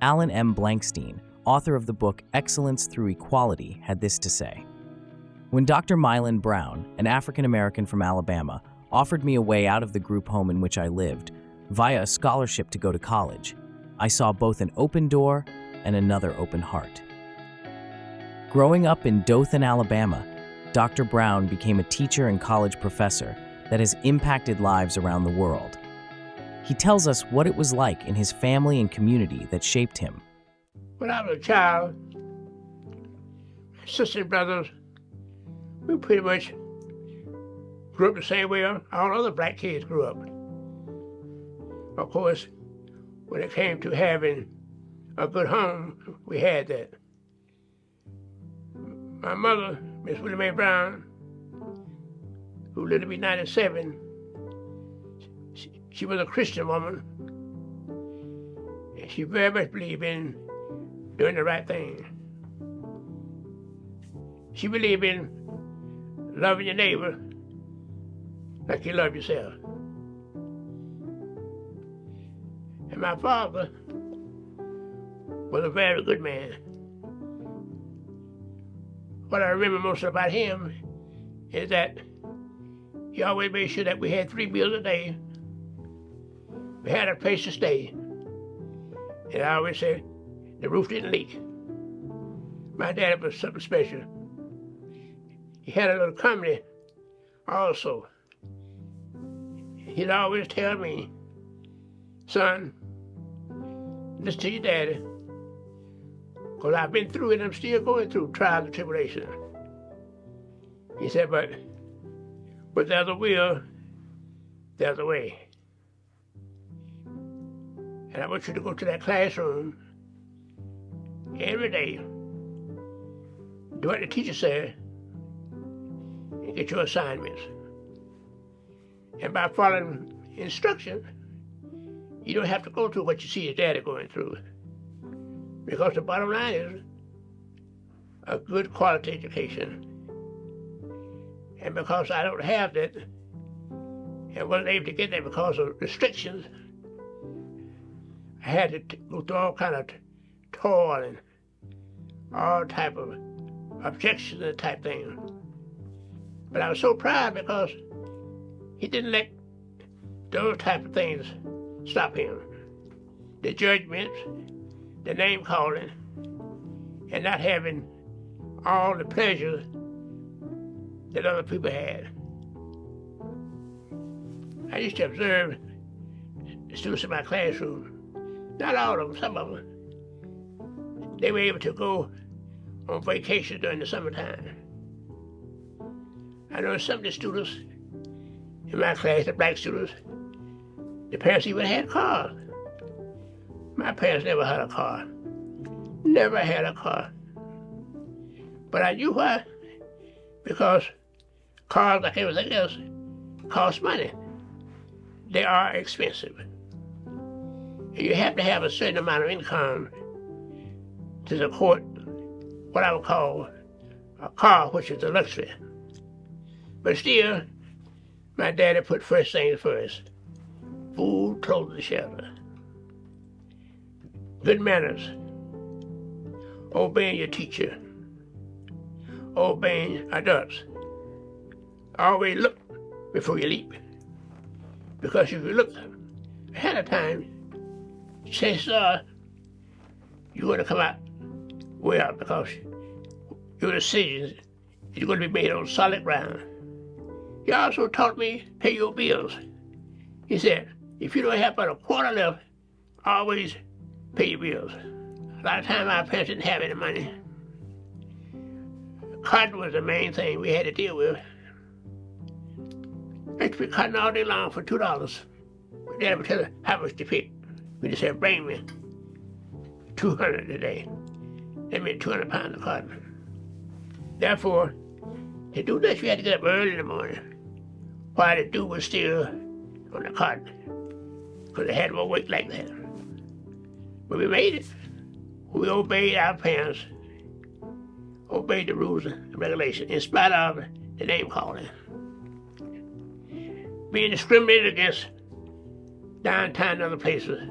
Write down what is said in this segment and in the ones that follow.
Alan M. Blankstein, author of the book Excellence Through Equality, had this to say. When Dr. Myland Brown, an African-American from Alabama, offered me a way out of the group home in which I lived, via a scholarship to go to college, I saw both an open door and another open heart. Growing up in Dothan, Alabama, Dr. Brown became a teacher and college professor that has impacted lives around the world. He tells us what it was like in his family and community that shaped him. When I was a child, my sisters and brothers, we pretty much grew up the same way all other black kids grew up. Of course, when it came to having a good home, we had that. My mother, Miss Myland Brown, who lived to be 97, she was a Christian woman, and she very much believed in doing the right thing. She believed in loving your neighbor like you love yourself. And my father was a very good man. What I remember most about him is that he always made sure that we had 3 meals a day. We had a place to stay. And I always said the roof didn't leak. My dad was something special. He had a little comedy also. He'd always tell me, son, listen to your daddy, because I've been through it and I'm still going through trials and tribulation. He said, but there's a will, there's a way. And I want you to go to that classroom every day, do what the teacher said, and get your assignments. And by following instruction, you don't have to go through what you see your daddy going through. Because the bottom line is a good quality education. And because I don't have that, and wasn't able to get that because of restrictions, I had to go through all kind of toil and all type of objections and type things. But I was so proud because he didn't let those type of things stop him. The judgments, the name calling, and not having all the pleasures that other people had. I used to observe the students in my classroom. Not all of them, some of them. They were able to go on vacation during the summertime. I know some of the students in my class, the black students, the parents even had cars. My parents never had a car. Never had a car. But I knew why. Because cars, like everything else, cost money. They are expensive. And you have to have a certain amount of income to support what I would call a car, which is a luxury. But still, my daddy put first things first. Food, clothes, and shelter. Good manners. Obeying your teacher. Obeying adults. Always look before you leap. Because if you look ahead of time, chances are you're going to come out well because your decisions are going to be made on solid ground. He also taught me pay your bills. He said, if you don't have but a quarter left, always pay your bills. A lot of times our parents didn't have any money. Cotton was the main thing we had to deal with. I used to be cotton all day long for $2. My dad would tell us how much to pick. We just said, bring me 200 a day. That meant 200 pounds of cotton. Therefore, to do this, you had to get up early in the morning while the dew was still on the cotton, because they had more weight like that. But we made it. We obeyed our parents, obeyed the rules and regulations, in spite of the name calling. Being discriminated against downtown and other places.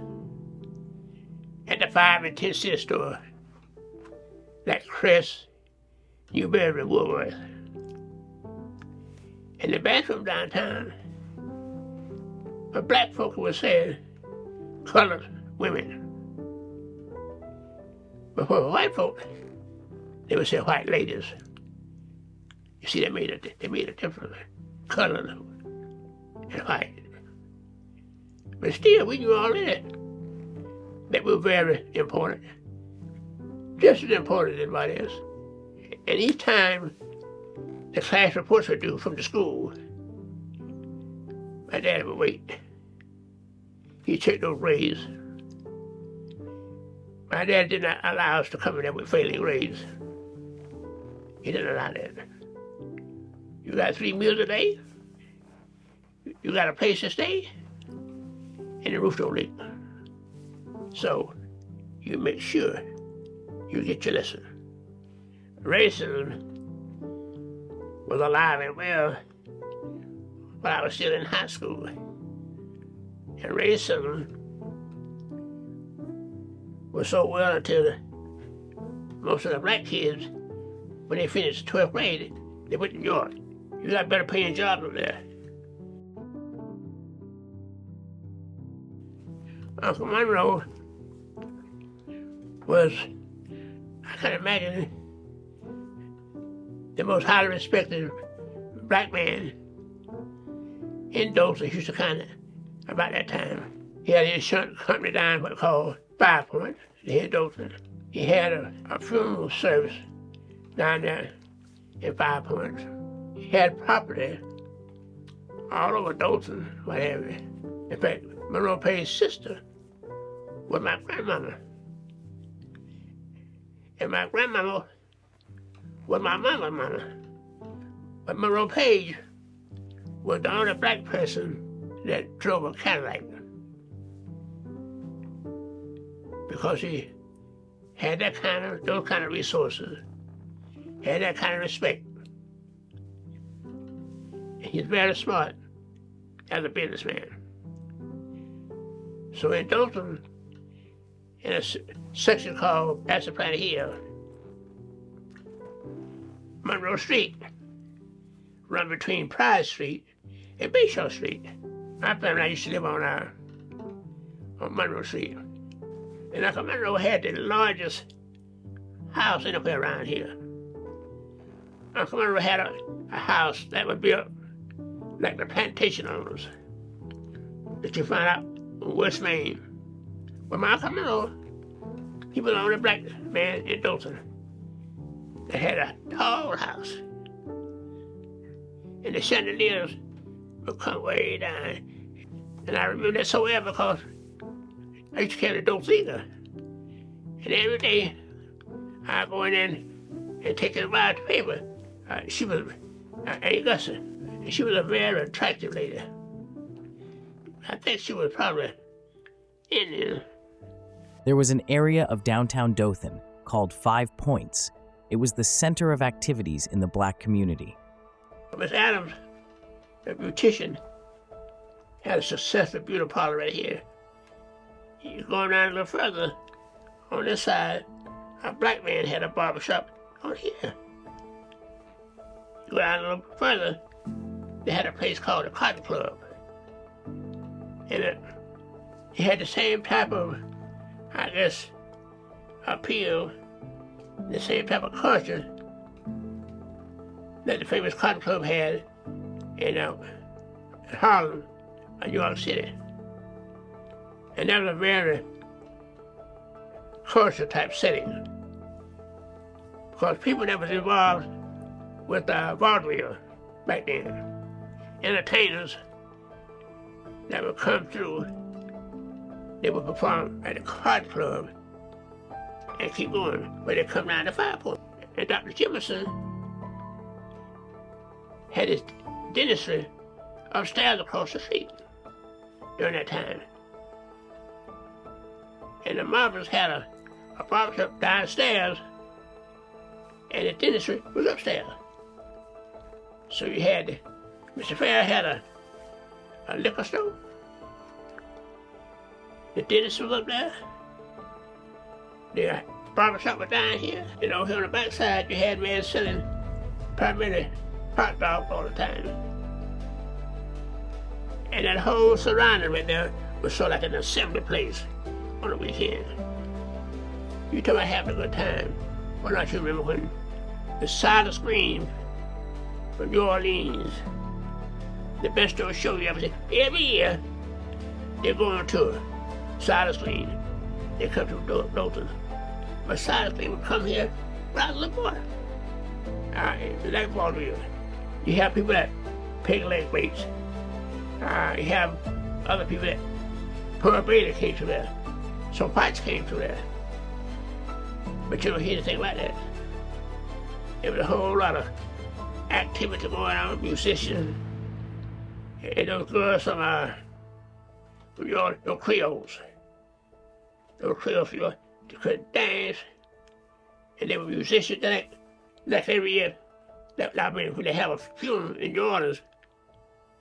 at the 5 and 10 cent store, like Crest, Newberry, Woolworth. In the bathroom downtown, for black folk would say colored women. But for white folk, they would say white ladies. You see, they made a difference, colored and white. But still, we knew all that we were very important, just as important as anybody else. And each time the class reports were due from the school, my dad would wait. He'd check those grades. My dad did not allow us to come in there with failing grades. He didn't allow that. You got 3 meals a day, you got a place to stay, and the roof don't leak. So you make sure you get your lesson. Racism was alive and well when I was still in high school. And racism was so well until most of the black kids, when they finished 12th grade, they went to New York. You got better paying jobs over there. Uncle Monroe was, I can imagine, the most highly respected black man in Dothan, Houston, about that time. He had an insurance company down what called 5 Points in Dothan. He had a funeral service down there in 5 Points. He had property all over Dothan, whatever. In fact, Monroe Payne's sister was my grandmama. And my grandmama was my mama's mama. But Monroe Page was the only black person that drove a Cadillac, because he had those kind of resources, had that kind of respect. And he's very smart as a businessman. So in Dothan, in a section called Astor Planet Hill, Monroe Street run between Pride Street and Bayshore Street. My family and I used to live on Monroe Street. And Uncle Monroe had the largest house anywhere around here. Uncle Monroe had a house that was built like the plantation owners that you find out on West Main. But my Uncle Monroe, he was the only black man in Dothan that had a tall house. And the chandeliers would come way down. And I remember that so well because I used to carry the Dothan. And every day I'd go in there and take a wide paper. She was Aunt Gussie, and she was a very attractive lady. I think she was probably Indian. There was an area of downtown Dothan called 5 Points. It was the center of activities in the black community. Miss Adams, a beautician, had a successful beauty parlor right here. You go down a little further, on this side, a black man had a barber shop on here. You go down a little further, they had a place called the Cotton Club. And he had the same type of, I guess, appeal, the same type of culture that the famous Cotton Club had in Harlem, New York City. And that was a very cultural type setting, because people that was involved with vaudeville back then, entertainers that would come through, they would perform at the Cotton Club and keep going, but they come down to 5 Points. And Dr. Jimerson had his dentistry upstairs across the street during that time. And the Marbles had a barbershop downstairs, and the dentistry was upstairs. So you had, Mr. Fair had a liquor store, the dentist was up there, The barber shop was down here, and over here on the backside, you had men selling primarily hot dogs all the time. And that whole surrounding right there was sort of like an assembly place on the weekend. You talk about having a good time. Why don't you remember when the Silent Scream from New Orleans, the best show you ever seen, every year they go on tour. Silent Scream, they come to Dothan. But Silent Scream would come here when I was a little boy. Like vaudeville. You have people that peg leg weights. You have other people that Pearl Bailey came through there. Some fights came through there. But you don't hear anything like that. There was a whole lot of activity going on, musicians. And those girls from those Creoles. Those Creoles, they could dance. And they were musicians like every year. When they have a funeral in New Orleans,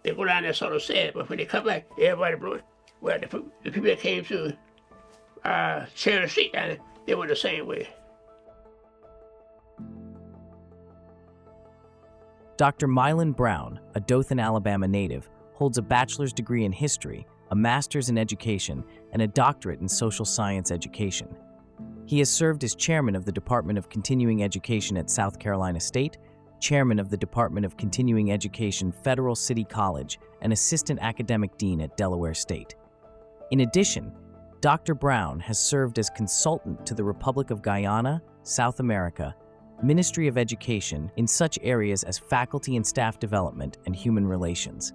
they go down there sort of sad, but when they come back, everybody blew it. Well, the people that came to Cherry Street down there, they went the same way. Dr. Myland Brown, a Dothan, Alabama native, holds a bachelor's degree in history, a master's in education, and a doctorate in social science education. He has served as chairman of the Department of Continuing Education at South Carolina State, chairman of the Department of Continuing Education, Federal City College, and assistant academic dean at Delaware State. In addition, Dr. Brown has served as consultant to the Republic of Guyana, South America, Ministry of Education in such areas as faculty and staff development and human relations.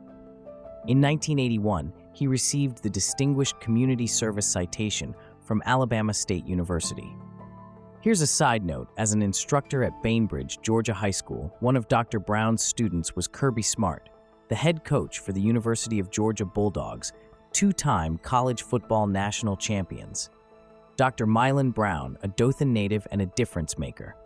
In 1981, he received the Distinguished Community Service Citation from Alabama State University. Here's a side note: as an instructor at Bainbridge, Georgia High School, one of Dr. Brown's students was Kirby Smart, the head coach for the University of Georgia Bulldogs, two-time college football national champions. Dr. Myland Brown, a Dothan native and a difference maker.